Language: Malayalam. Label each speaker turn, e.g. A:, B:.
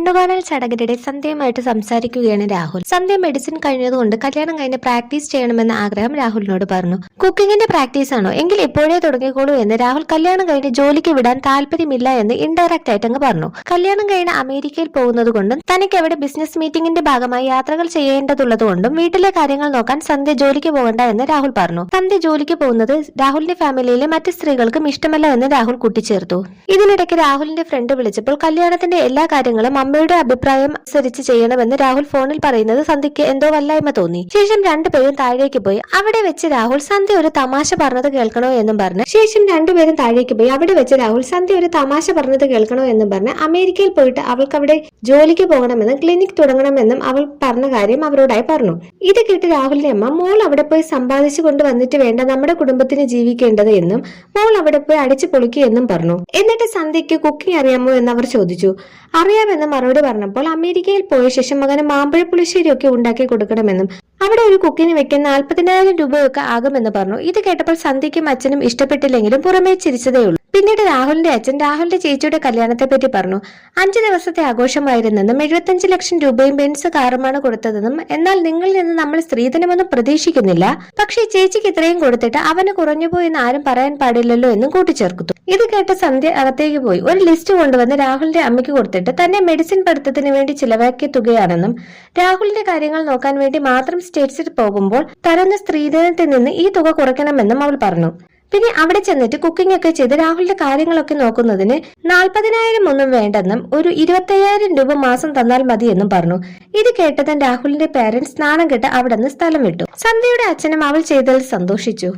A: പെണ്ണുകാണൽ ചടങ്ങിനിടെ സന്ധ്യയുമായിട്ട് സംസാരിക്കുകയാണ് രാഹുൽ. സന്ധ്യ മെഡിസിൻ കഴിഞ്ഞതുകൊണ്ട് കല്യാണം കഴിഞ്ഞ് പ്രാക്ടീസ് ചെയ്യണമെന്ന ആഗ്രഹം രാഹുലിനോട് പറഞ്ഞു. കുക്കിങ്ങിന്റെ പ്രാക്ടീസ് ആണോ? എങ്കിൽ ഇപ്പോഴേ തുടങ്ങിക്കോളൂ എന്ന് രാഹുൽ കല്യാണം കഴിഞ്ഞ് ജോലിക്ക് വിടാൻ താല്പര്യമില്ല എന്ന് ഇൻഡയറക്റ്റ് ആയിട്ട് അങ്ങ് പറഞ്ഞു. കല്യാണം കഴിഞ്ഞ് അമേരിക്കയിൽ പോകുന്നത് കൊണ്ടും തനിക്ക് അവിടെ ബിസിനസ് മീറ്റിംഗിന്റെ ഭാഗമായി യാത്രകൾ ചെയ്യേണ്ടതുള്ളതുകൊണ്ടും വീട്ടിലെ കാര്യങ്ങൾ നോക്കാൻ സന്ധ്യ ജോലിക്ക് പോകണ്ട എന്ന് രാഹുൽ പറഞ്ഞു. സന്ധ്യ ജോലിക്ക് പോകുന്നത് രാഹുലിന്റെ ഫാമിലിയിലെ മറ്റ് സ്ത്രീകൾക്കും ഇഷ്ടമല്ല എന്ന് രാഹുൽ കൂട്ടിച്ചേർത്തു. ഇതിനിടയ്ക്ക് രാഹുലിന്റെ ഫ്രണ്ട് വിളിച്ചപ്പോൾ കല്യാണത്തിന്റെ എല്ലാ കാര്യങ്ങളും അമ്മയുടെ അഭിപ്രായം അനുസരിച്ച് ചെയ്യണമെന്ന് രാഹുൽ ഫോണിൽ പറയുന്നത് സന്ധ്യയ്ക്ക് എന്തോ വല്ലായ്മ തോന്നി. ശേഷം രണ്ടുപേരും താഴേക്ക് പോയി. അവിടെ വെച്ച് രാഹുൽ സന്ധ്യ ഒരു തമാശ പറഞ്ഞത് കേൾക്കണോ എന്നും പറഞ്ഞ് അമേരിക്കയിൽ പോയിട്ട് അവൾക്ക് അവിടെ ജോലിക്ക് പോകണമെന്നും ക്ലിനിക് തുടങ്ങണമെന്നും അവൾ പറഞ്ഞ കാര്യം അവരോടായി പറഞ്ഞു. ഇത് കേട്ട് രാഹുലിന്റെ അമ്മ, മോൾ അവിടെ പോയി സമ്പാദിച്ചു കൊണ്ട് വന്നിട്ട് വേണ്ട നമ്മുടെ കുടുംബത്തിന് ജീവിക്കേണ്ടത് എന്നും മോൾ അവിടെ പോയി അടിച്ചു പൊളിക്കുകയെന്നും പറഞ്ഞു. എന്നിട്ട് സന്ധ്യയ്ക്ക് കുക്കിംഗ് അറിയാമോ എന്ന് അവർ ചോദിച്ചു. അറിയാമെന്ന് മറുപടി പറഞ്ഞപ്പോൾ അമേരിക്കയിൽ പോയ ശേഷം മകന് മാമ്പഴ പുളിശ്ശേരി ഒക്കെ ഉണ്ടാക്കി കൊടുക്കണമെന്നും അവിടെ ഒരു കുക്കിന് വെക്കാൻ 40,000 രൂപയൊക്കെ ആകുമെന്ന് പറഞ്ഞു. ഇത് കേട്ടപ്പോൾ സന്ധ്യയ്ക്കും അച്ഛനും ഇഷ്ടപ്പെട്ടില്ലെങ്കിലും പുറമേ ചിരിച്ചതേ ഉള്ളൂ. പിന്നീട് രാഹുലിന്റെ അച്ഛൻ രാഹുലിന്റെ ചേച്ചിയുടെ കല്യാണത്തെ പറ്റി പറഞ്ഞു. 5 ദിവസത്തെ ആഘോഷമായിരുന്നെന്നും 75 ലക്ഷം രൂപയും ബെൻസ് കാറുമാണ് കൊടുത്തതെന്നും എന്നാൽ നിങ്ങളിൽ നിന്ന് നമ്മൾ സ്ത്രീധനമൊന്നും പ്രതീക്ഷിക്കുന്നില്ല, പക്ഷേ ചേച്ചിക്ക് ഇത്രയും കൊടുത്തിട്ട് അവന് കുറഞ്ഞുപോയെന്ന് ആരും പറയാൻ പാടില്ലല്ലോ എന്നും കൂട്ടിച്ചേർത്തു. ഇത് കേട്ട സന്ധ്യ അകത്തേക്ക് പോയി ഒരു ലിസ്റ്റ് കൊണ്ടുവന്ന് രാഹുലിന്റെ അമ്മയ്ക്ക് കൊടുത്തിട്ട് തന്നെ മെഡിസിൻ പഠിത്തത്തിന് വേണ്ടി ചിലവാക്കിയ തുകയാണെന്നും രാഹുലിന്റെ കാര്യങ്ങൾ നോക്കാൻ വേണ്ടി മാത്രം സ്റ്റേറ്റ്സിൽ പോകുമ്പോൾ തരുന്ന സ്ത്രീധനത്തിൽ നിന്ന് ഈ തുക കുറയ്ക്കണമെന്നും അവൾ പറഞ്ഞു. പിന്നെ അവിടെ ചെന്നിട്ട് കുക്കിംഗ് ഒക്കെ ചെയ്ത് രാഹുലിന്റെ കാര്യങ്ങളൊക്കെ നോക്കുന്നതിന് 40,000 ഒന്നും വേണ്ടെന്നും ഒരു 25,000 രൂപ മാസം തന്നാൽ മതിയെന്നും പറഞ്ഞു. ഇത് കേട്ടതും രാഹുലിന്റെ പേരന്റ്സ് നാണം കെട്ട് അവിടെ നിന്ന് സ്ഥലം വിട്ടു. സന്ധ്യയുടെ അച്ഛനും അവൾ ചെയ്തതിൽ സന്തോഷിച്ചു.